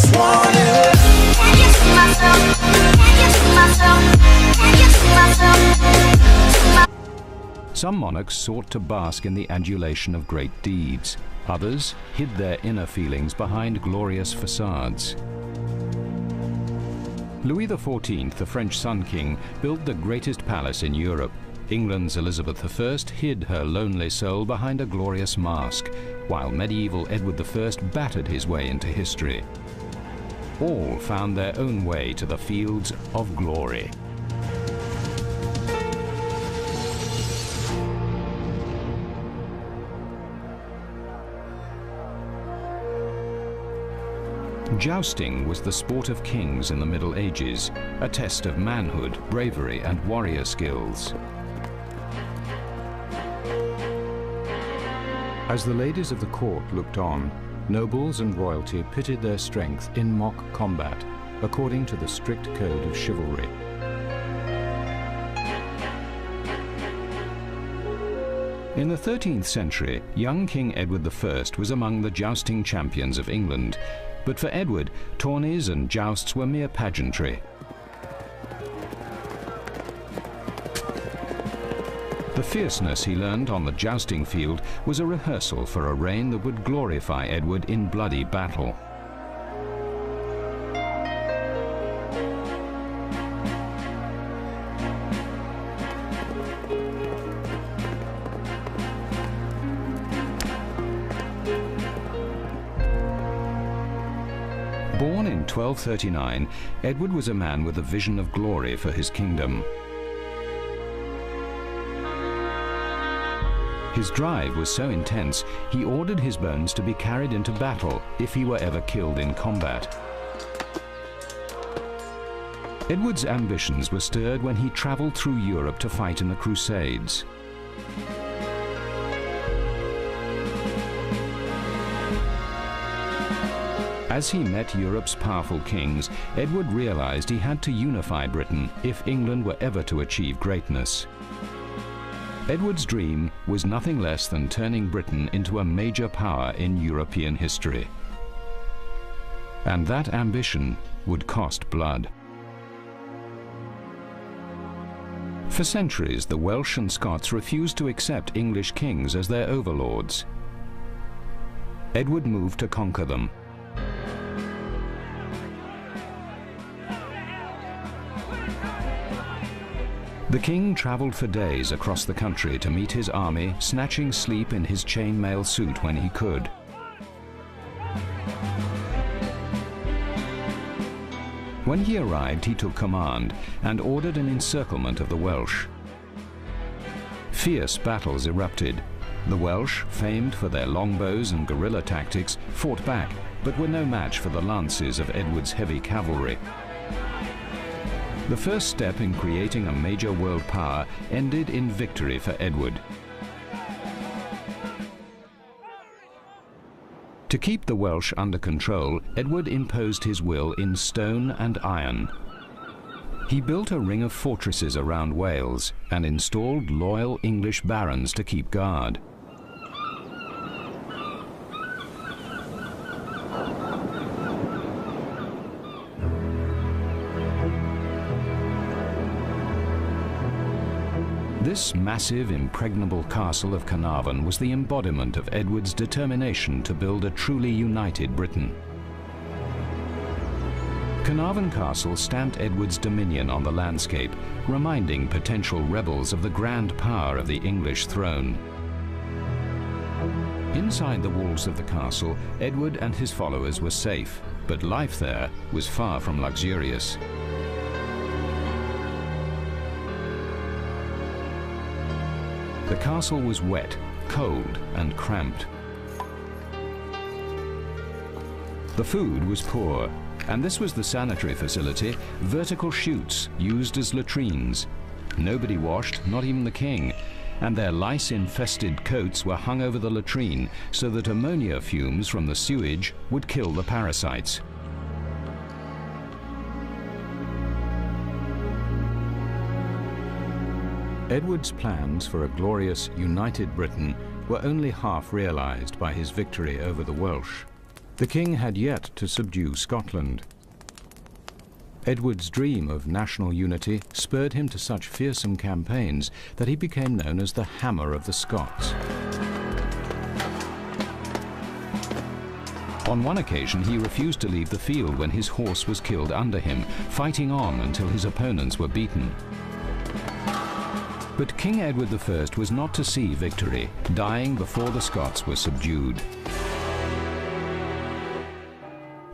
just want it. Can you see myself? Can you see myself? Can you see myself? Some monarchs sought to bask in the adulation of great deeds. Others hid their inner feelings behind glorious facades. Louis XIV, the French Sun King, built the greatest palace in Europe. England's Elizabeth I hid her lonely soul behind a glorious mask, while medieval Edward I battered his way into history. All found their own way to the fields of glory. Jousting was the sport of kings in the Middle Ages, a test of manhood, bravery, and warrior skills. As the ladies of the court looked on, nobles and royalty pitted their strength in mock combat, according to the strict code of chivalry. In the 13th century, young King Edward I was among the jousting champions of England, but for Edward, tourneys and jousts were mere pageantry. The fierceness he learned on the jousting field was a rehearsal for a reign that would glorify Edward in bloody battle. Born in 1239, Edward was a man with a vision of glory for his kingdom. His drive was so intense, he ordered his bones to be carried into battle if he were ever killed in combat. Edward's ambitions were stirred when he traveled through Europe to fight in the Crusades. As he met Europe's powerful kings, Edward realized he had to unify Britain if England were ever to achieve greatness. Edward's dream was nothing less than turning Britain into a major power in European history. And that ambition would cost blood. For centuries, the Welsh and Scots refused to accept English kings as their overlords. Edward moved to conquer them. The king traveled for days across the country to meet his army, snatching sleep in his chainmail suit when he could. When he arrived, he took command and ordered an encirclement of the Welsh. Fierce battles erupted. The Welsh, famed for their longbows and guerrilla tactics, fought back, but were no match for the lances of Edward's heavy cavalry. The first step in creating a major world power ended in victory for Edward. To keep the Welsh under control, Edward imposed his will in stone and iron. He built a ring of fortresses around Wales and installed loyal English barons to keep guard. This massive, impregnable castle of Carnarvon was the embodiment of Edward's determination to build a truly united Britain. Carnarvon Castle stamped Edward's dominion on the landscape, reminding potential rebels of the grand power of the English throne. Inside the walls of the castle, Edward and his followers were safe, but life there was far from luxurious. The castle was wet, cold, and cramped. The food was poor, and this was the sanitary facility, vertical chutes used as latrines. Nobody washed, not even the king, and their lice-infested coats were hung over the latrine so that ammonia fumes from the sewage would kill the parasites. Edward's plans for a glorious, united Britain were only half realized by his victory over the Welsh. The king had yet to subdue Scotland. Edward's dream of national unity spurred him to such fearsome campaigns that he became known as the Hammer of the Scots. On one occasion, he refused to leave the field when his horse was killed under him, fighting on until his opponents were beaten. But King Edward I was not to see victory, dying before the Scots were subdued.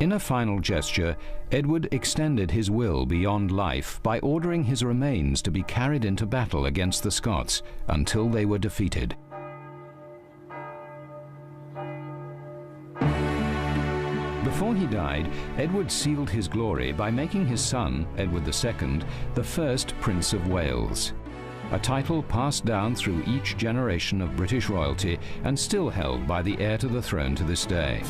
In a final gesture, Edward extended his will beyond life by ordering his remains to be carried into battle against the Scots until they were defeated. Before he died, Edward sealed his glory by making his son, Edward II, the first Prince of Wales, a title passed down through each generation of British royalty and still held by the heir to the throne to this day.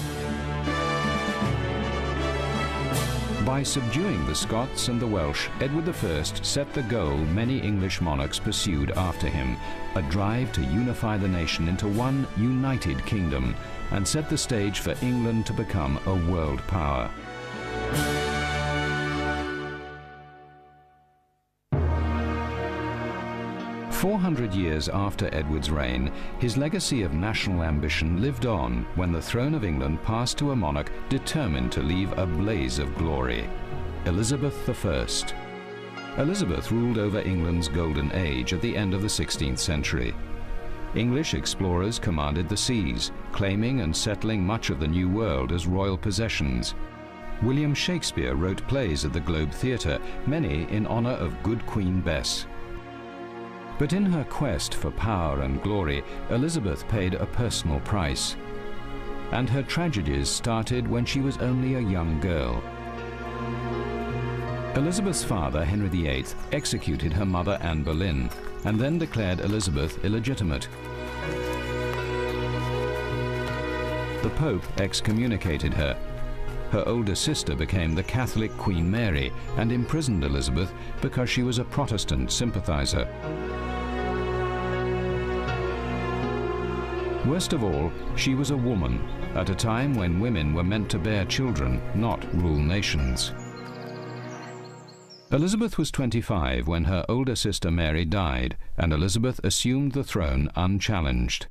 By subduing the Scots and the Welsh, Edward I set the goal many English monarchs pursued after him, a drive to unify the nation into one united kingdom and set the stage for England to become a world power. "400 years after Edward's reign, his legacy of national ambition lived on when the throne of England passed to a monarch determined to leave a blaze of glory, Elizabeth I. Elizabeth ruled over England's golden age at the end of the 16th century. English explorers commanded the seas, claiming and settling much of the New World as royal possessions. William Shakespeare wrote plays at the Globe Theatre, many in honor of Good Queen Bess. But in her quest for power and glory, Elizabeth paid a personal price. And her tragedies started when she was only a young girl. Elizabeth's father, Henry VIII, executed her mother, Anne Boleyn, and then declared Elizabeth illegitimate. The Pope excommunicated her. Her older sister became the Catholic Queen Mary and imprisoned Elizabeth because she was a Protestant sympathizer. Worst of all, she was a woman, at a time when women were meant to bear children, not rule nations. Elizabeth was 25 when her older sister Mary died, and Elizabeth assumed the throne unchallenged.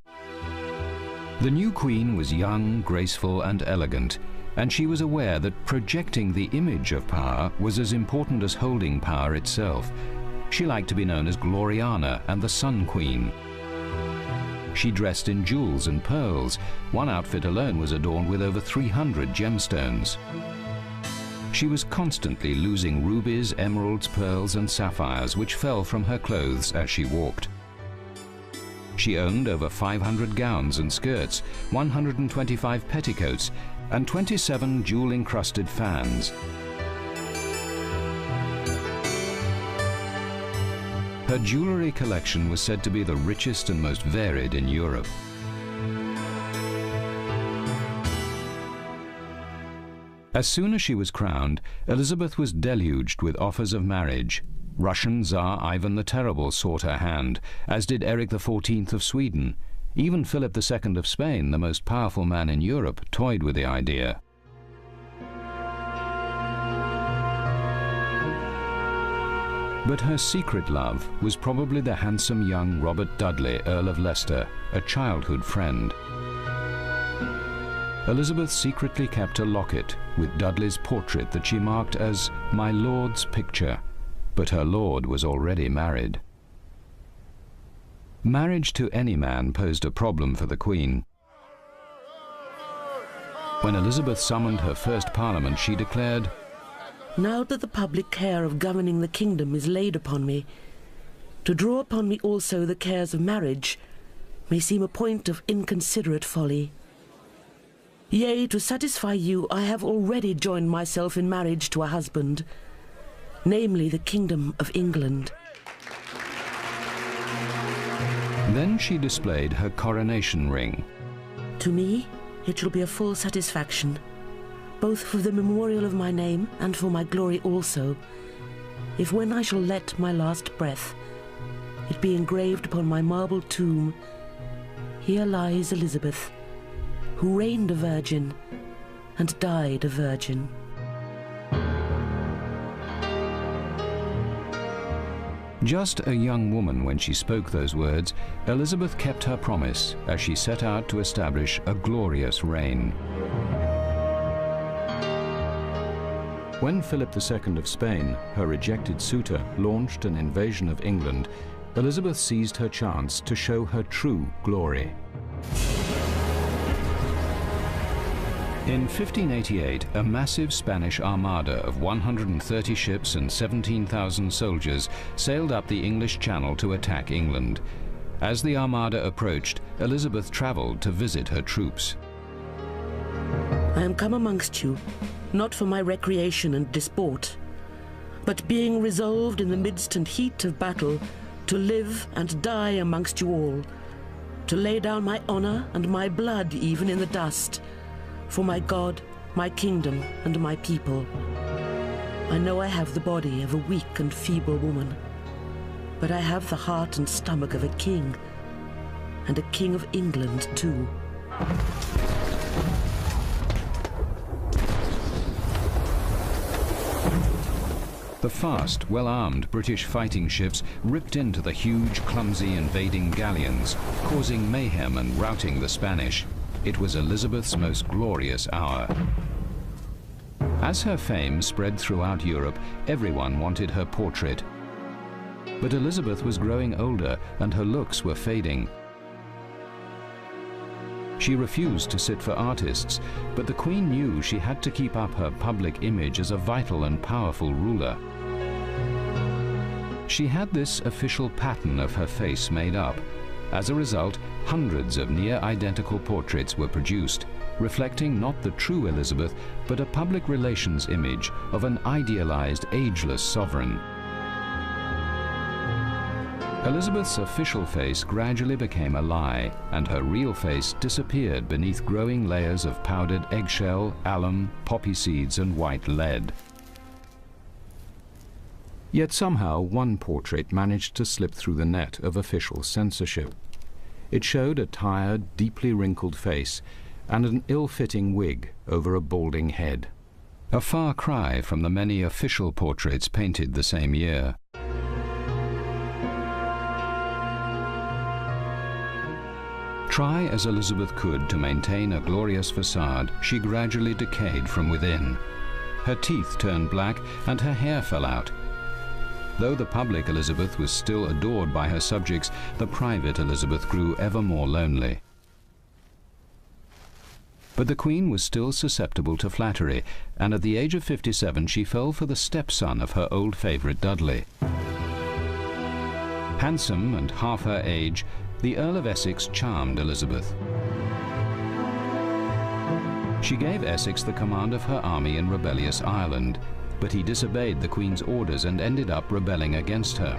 The new queen was young, graceful, and elegant, and she was aware that projecting the image of power was as important as holding power itself. She liked to be known as Gloriana and the Sun Queen. She dressed in jewels and pearls. One outfit alone was adorned with over 300 gemstones. She was constantly losing rubies, emeralds, pearls, and sapphires, which fell from her clothes as she walked. She owned over 500 gowns and skirts, 125 petticoats, and 27 jewel-encrusted fans. Her jewelry collection was said to be the richest and most varied in Europe. As soon as she was crowned, Elizabeth was deluged with offers of marriage. Russian Tsar Ivan the Terrible sought her hand, as did Eric XIV of Sweden. Even Philip II of Spain, the most powerful man in Europe, toyed with the idea. But her secret love was probably the handsome young Robert Dudley, Earl of Leicester, a childhood friend. Elizabeth secretly kept a locket with Dudley's portrait that she marked as "My Lord's picture," but her lord was already married. Marriage to any man posed a problem for the Queen. When Elizabeth summoned her first parliament, she declared, "Now that the public care of governing the kingdom is laid upon me, to draw upon me also the cares of marriage may seem a point of inconsiderate folly. Yea, to satisfy you, I have already joined myself in marriage to a husband, namely the kingdom of England." Then she displayed her coronation ring. "To me, it shall be a full satisfaction, both for the memorial of my name and for my glory also, if when I shall let my last breath, it be engraved upon my marble tomb, 'Here lies Elizabeth, who reigned a virgin, and died a virgin. Just a young woman when she spoke those words, Elizabeth kept her promise as she set out to establish a glorious reign. When Philip II of Spain, her rejected suitor, launched an invasion of England, Elizabeth seized her chance to show her true glory. In 1588, a massive Spanish armada of 130 ships and 17,000 soldiers sailed up the English Channel to attack England. As the armada approached, Elizabeth travelled to visit her troops. I am come amongst you, not for my recreation and disport, but being resolved in the midst and heat of battle to live and die amongst you all, to lay down my honour and my blood even in the dust, for my God, my kingdom, and my people. I know I have the body of a weak and feeble woman, but I have the heart and stomach of a king, and a king of England too. The fast, well-armed British fighting ships ripped into the huge, clumsy invading galleons, causing mayhem and routing the Spanish. It was Elizabeth's most glorious hour. As her fame spread throughout Europe, everyone wanted her portrait. But Elizabeth was growing older and her looks were fading. She refused to sit for artists, but the Queen knew she had to keep up her public image as a vital and powerful ruler. She had this official pattern of her face made up. As a result, hundreds of near-identical portraits were produced, reflecting not the true Elizabeth, but a public relations image of an idealized, ageless sovereign. Elizabeth's official face gradually became a lie, and her real face disappeared beneath growing layers of powdered eggshell, alum, poppy seeds, and white lead. Yet somehow one portrait managed to slip through the net of official censorship. It showed a tired, deeply wrinkled face and an ill-fitting wig over a balding head. A far cry from the many official portraits painted the same year. Try as Elizabeth could to maintain a glorious facade, she gradually decayed from within. Her teeth turned black and her hair fell out. Though the public Elizabeth was still adored by her subjects, the private Elizabeth grew ever more lonely. But the Queen was still susceptible to flattery, and at the age of 57 she fell for the stepson of her old favourite Dudley. Handsome and half her age, the Earl of Essex charmed Elizabeth. She gave Essex the command of her army in rebellious Ireland, but he disobeyed the Queen's orders and ended up rebelling against her.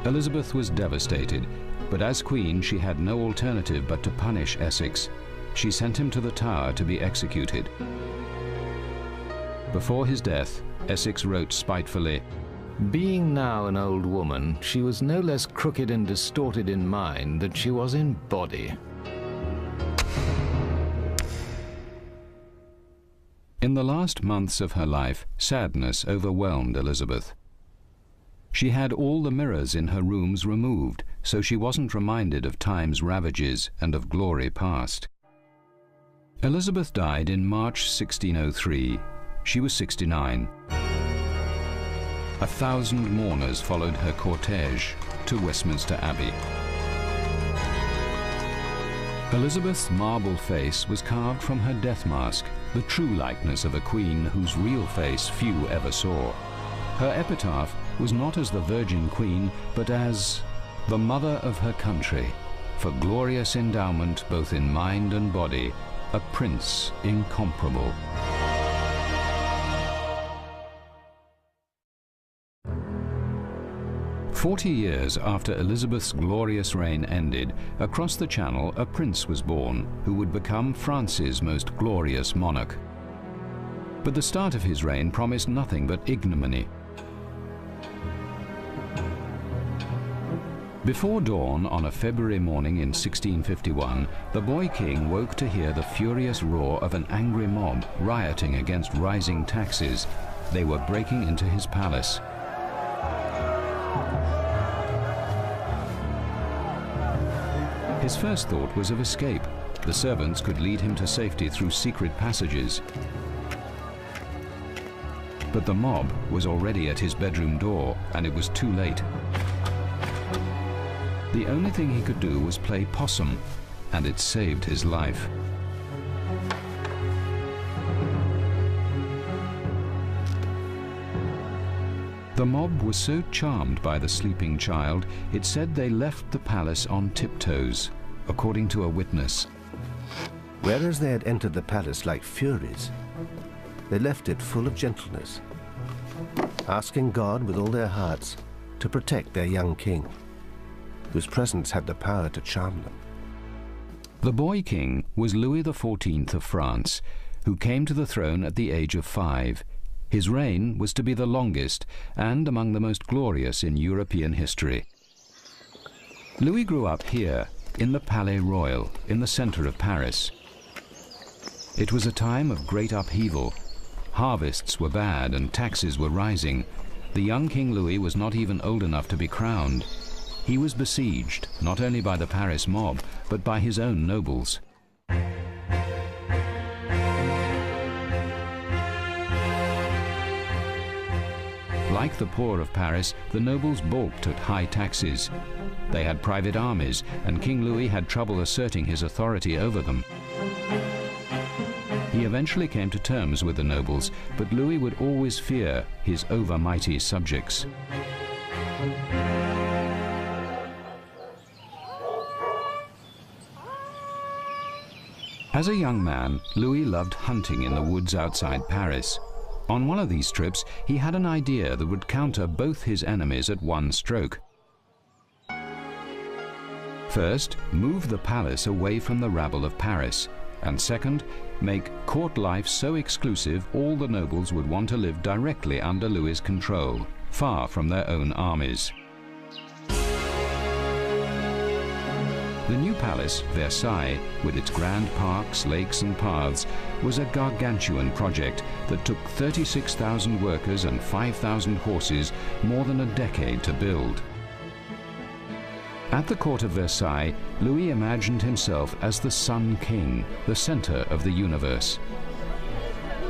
Elizabeth was devastated, but as Queen she had no alternative but to punish Essex. She sent him to the Tower to be executed. Before his death, Essex wrote spitefully, "Being now an old woman, she was no less crooked and distorted in mind than she was in body." In the last months of her life, sadness overwhelmed Elizabeth. She had all the mirrors in her rooms removed, so she wasn't reminded of time's ravages and of glory past. Elizabeth died in March 1603. She was 69. 1,000 mourners followed her cortege to Westminster Abbey. Elizabeth's marble face was carved from her death mask, the true likeness of a queen whose real face few ever saw. Her epitaph was not as the Virgin Queen, but as the mother of her country, for glorious endowment both in mind and body, a prince incomparable. "40 years after Elizabeth's glorious reign ended, across the Channel a prince was born who would become France's most glorious monarch. But the start of his reign promised nothing but ignominy. Before dawn on a February morning in 1651, the boy king woke to hear the furious roar of an angry mob rioting against rising taxes. They were breaking into his palace. His first thought was of escape. The servants could lead him to safety through secret passages. But the mob was already at his bedroom door, and it was too late. The only thing he could do was play possum, and it saved his life. The mob was so charmed by the sleeping child, it said they left the palace on tiptoes, according to a witness. Whereas they had entered the palace like furies, they left it full of gentleness, asking God with all their hearts to protect their young king, whose presence had the power to charm them. The boy king was Louis XIV of France, who came to the throne at the age of 5. His reign was to be the longest and among the most glorious in European history. Louis grew up here, in the Palais Royal, in the center of Paris. It was a time of great upheaval. Harvests were bad and taxes were rising. The young King Louis was not even old enough to be crowned. He was besieged, not only by the Paris mob, but by his own nobles. Like the poor of Paris, the nobles balked at high taxes. They had private armies, and King Louis had trouble asserting his authority over them. He eventually came to terms with the nobles, but Louis would always fear his overmighty subjects. As a young man, Louis loved hunting in the woods outside Paris. On one of these trips, he had an idea that would counter both his enemies at one stroke. First, move the palace away from the rabble of Paris, and second, make court life so exclusive all the nobles would want to live directly under Louis's control, far from their own armies. The new palace, Versailles, with its grand parks, lakes and paths, was a gargantuan project that took 36,000 workers and 5,000 horses more than a decade to build. At the court of Versailles, Louis imagined himself as the Sun King, the center of the universe.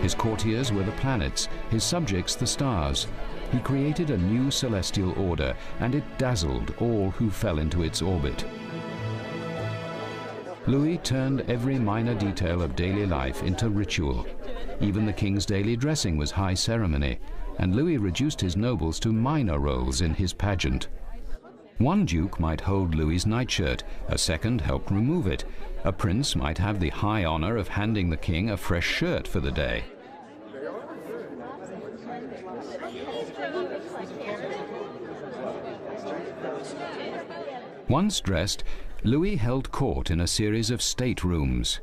His courtiers were the planets, his subjects the stars. He created a new celestial order, and it dazzled all who fell into its orbit. Louis turned every minor detail of daily life into ritual. Even the king's daily dressing was high ceremony, and Louis reduced his nobles to minor roles in his pageant. One duke might hold Louis's nightshirt, a second helped remove it. A prince might have the high honor of handing the king a fresh shirt for the day. Once dressed, Louis held court in a series of state rooms.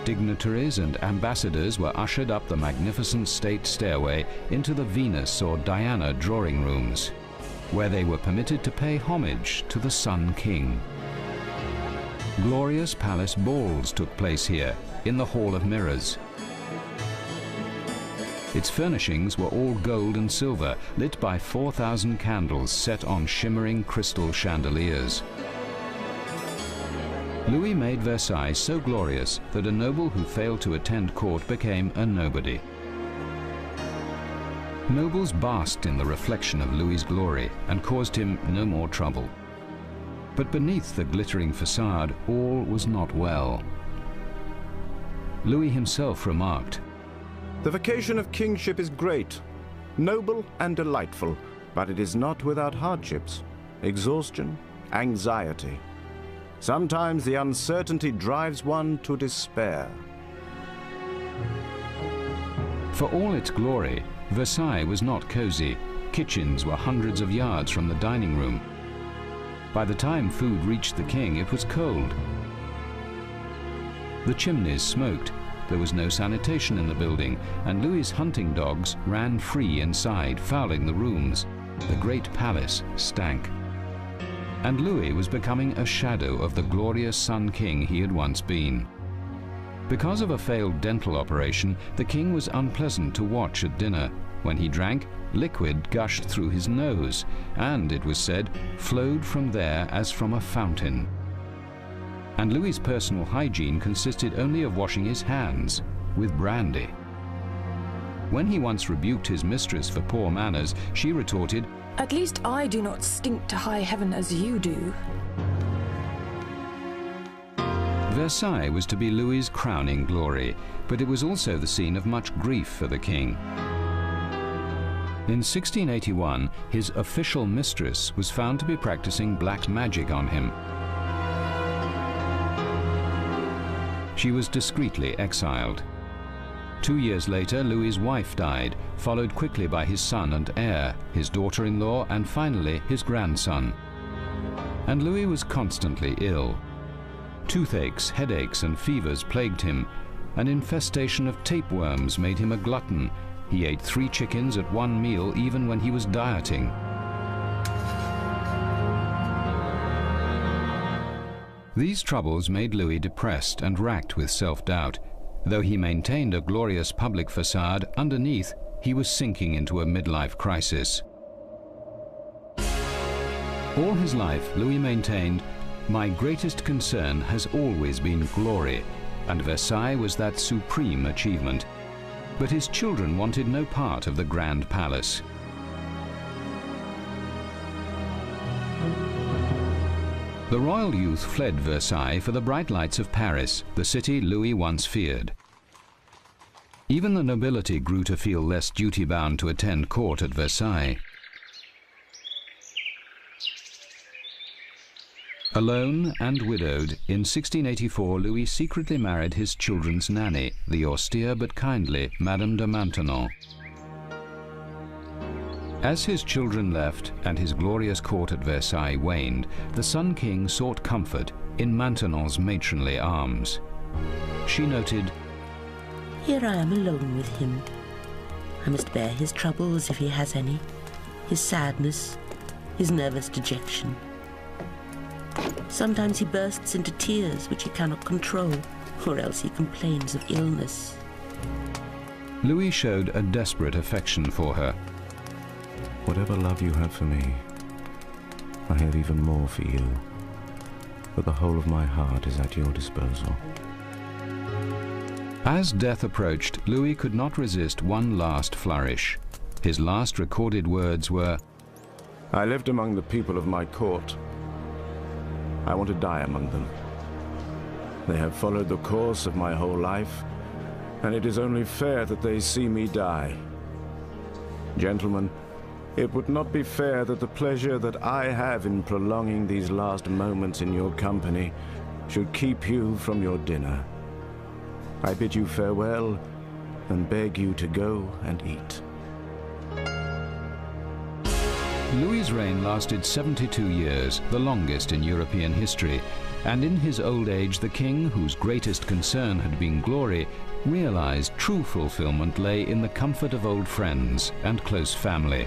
Dignitaries and ambassadors were ushered up the magnificent state stairway into the Venus or Diana drawing rooms, where they were permitted to pay homage to the Sun King. Glorious palace balls took place here, in the Hall of Mirrors. Its furnishings were all gold and silver, lit by 4,000 candles set on shimmering crystal chandeliers. Louis made Versailles so glorious that a noble who failed to attend court became a nobody. Nobles basked in the reflection of Louis's glory and caused him no more trouble. But beneath the glittering facade, all was not well. Louis himself remarked, "The vacation of kingship is great, noble and delightful, but it is not without hardships, exhaustion, anxiety. Sometimes the uncertainty drives one to despair." For all its glory, Versailles was not cozy. Kitchens were hundreds of yards from the dining room. By the time food reached the king, it was cold. The chimneys smoked. There was no sanitation in the building, and Louis's hunting dogs ran free inside, fouling the rooms. The great palace stank. And Louis was becoming a shadow of the glorious Sun King he had once been. Because of a failed dental operation, the king was unpleasant to watch at dinner. When he drank, liquid gushed through his nose, and, it was said, flowed from there as from a fountain. And Louis's personal hygiene consisted only of washing his hands with brandy. When he once rebuked his mistress for poor manners, she retorted, "At least I do not stink to high heaven as you do." Versailles was to be Louis's crowning glory, but it was also the scene of much grief for the king. In 1681, his official mistress was found to be practicing black magic on him. She was discreetly exiled. 2 years later, Louis's wife died, followed quickly by his son and heir, his daughter-in-law, and finally his grandson. And Louis was constantly ill. Toothaches, headaches, and fevers plagued him. An infestation of tapeworms made him a glutton. He ate 3 chickens at one meal even when he was dieting. These troubles made Louis depressed and racked with self-doubt. Though he maintained a glorious public facade, underneath he was sinking into a midlife crisis. All his life, Louis maintained, "My greatest concern has always been glory," and Versailles was that supreme achievement. But his children wanted no part of the grand palace. The royal youth fled Versailles for the bright lights of Paris, the city Louis once feared. Even the nobility grew to feel less duty-bound to attend court at Versailles. Alone and widowed, in 1684 Louis secretly married his children's nanny, the austere but kindly Madame de Maintenon. As his children left and his glorious court at Versailles waned, the Sun King sought comfort in Maintenon's matronly arms. She noted, "Here I am alone with him. I must bear his troubles if he has any, his sadness, his nervous dejection. Sometimes he bursts into tears which he cannot control, or else he complains of illness." Louis showed a desperate affection for her. Whatever love you have for me, I have even more for you, for the whole of my heart is at your disposal. As death approached, Louis could not resist one last flourish. His last recorded words were, I lived among the people of my court. I want to die among them. They have followed the course of my whole life, and it is only fair that they see me die. Gentlemen, it would not be fair that the pleasure that I have in prolonging these last moments in your company should keep you from your dinner. I bid you farewell and beg you to go and eat. Louis's reign lasted 72 years, the longest in European history, and in his old age the king, whose greatest concern had been glory, realized true fulfillment lay in the comfort of old friends and close family.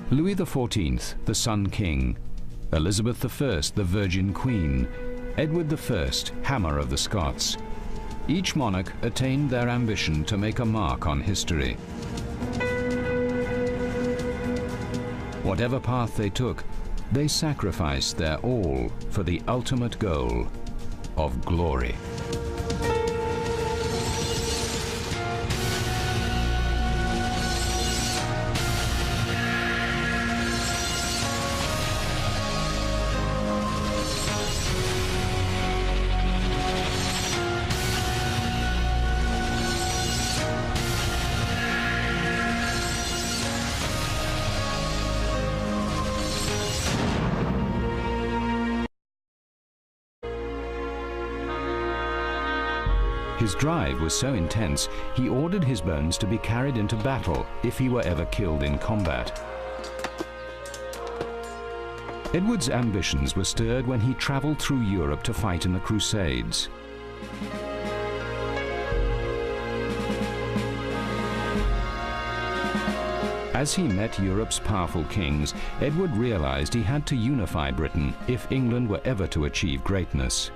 Louis XIV, the Sun King, Elizabeth I, the Virgin Queen, Edward I, Hammer of the Scots. Each monarch attained their ambition to make a mark on history. Whatever path they took, they sacrificed their all for the ultimate goal of glory. His drive was so intense, he ordered his bones to be carried into battle if he were ever killed in combat. Edward's ambitions were stirred when he traveled through Europe to fight in the Crusades. As he met Europe's powerful kings, Edward realized he had to unify Britain if England were ever to achieve greatness.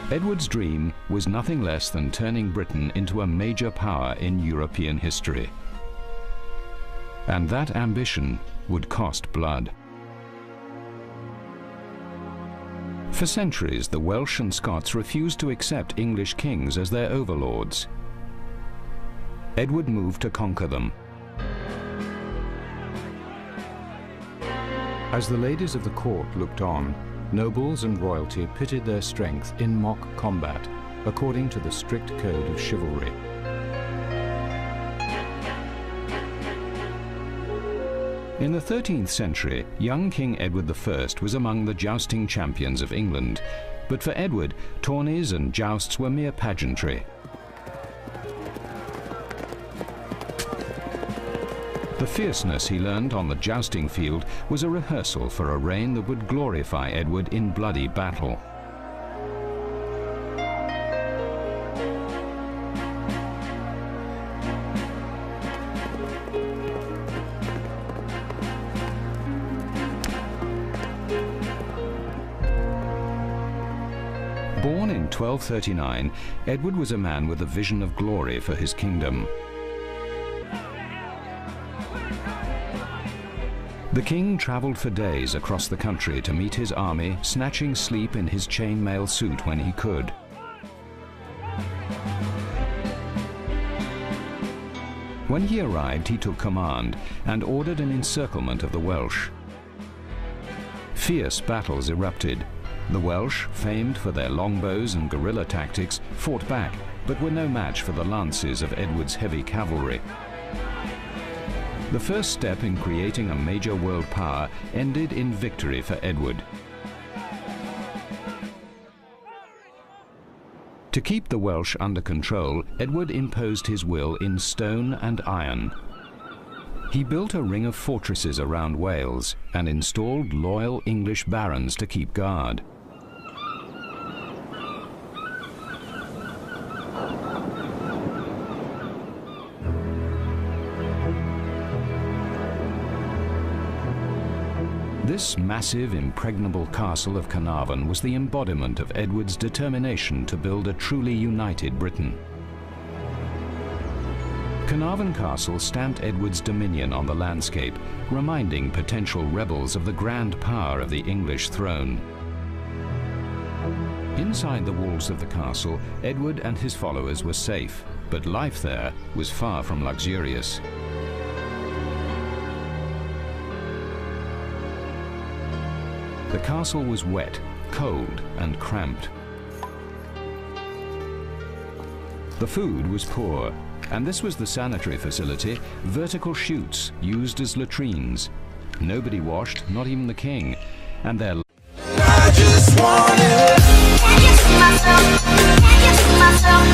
Edward's dream was nothing less than turning Britain into a major power in European history. And that ambition would cost blood. For centuries, the Welsh and Scots refused to accept English kings as their overlords. Edward moved to conquer them. As the ladies of the court looked on, nobles and royalty pitted their strength in mock combat, according to the strict code of chivalry. In the 13th century, young King Edward I was among the jousting champions of England, but for Edward, tourneys and jousts were mere pageantry. The fierceness he learned on the jousting field was a rehearsal for a reign that would glorify Edward in bloody battle. Born in 1239, Edward was a man with a vision of glory for his kingdom. The king travelled for days across the country to meet his army, snatching sleep in his chainmail suit when he could. When he arrived, he took command and ordered an encirclement of the Welsh. Fierce battles erupted. The Welsh, famed for their longbows and guerrilla tactics, fought back, but were no match for the lances of Edward's heavy cavalry. The first step in creating a major world power ended in victory for Edward. To keep the Welsh under control, Edward imposed his will in stone and iron. He built a ring of fortresses around Wales and installed loyal English barons to keep guard. This massive, impregnable castle of Carnarvon was the embodiment of Edward's determination to build a truly united Britain. Carnarvon Castle stamped Edward's dominion on the landscape, reminding potential rebels of the grand power of the English throne. Inside the walls of the castle, Edward and his followers were safe, but life there was far from luxurious. The castle was wet, cold, and cramped. The food was poor, and this was the sanitary facility, vertical chutes used as latrines. Nobody washed, not even the king, and their I just want it. Can you see myself? Can you see myself?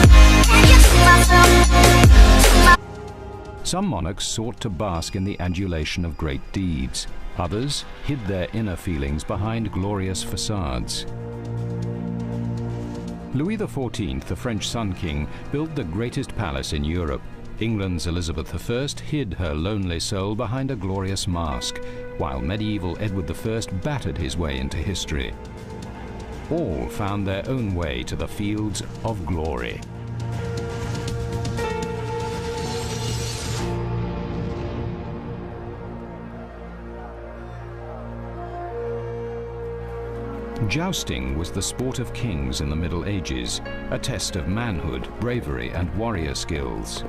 Can you see myself? Some monarchs sought to bask in the adulation of great deeds. Others hid their inner feelings behind glorious facades. Louis XIV, the French Sun King, built the greatest palace in Europe. England's Elizabeth I hid her lonely soul behind a glorious mask, while medieval Edward I battered his way into history. All found their own way to the fields of glory. Jousting was the sport of kings in the Middle Ages, a test of manhood, bravery, and warrior skills.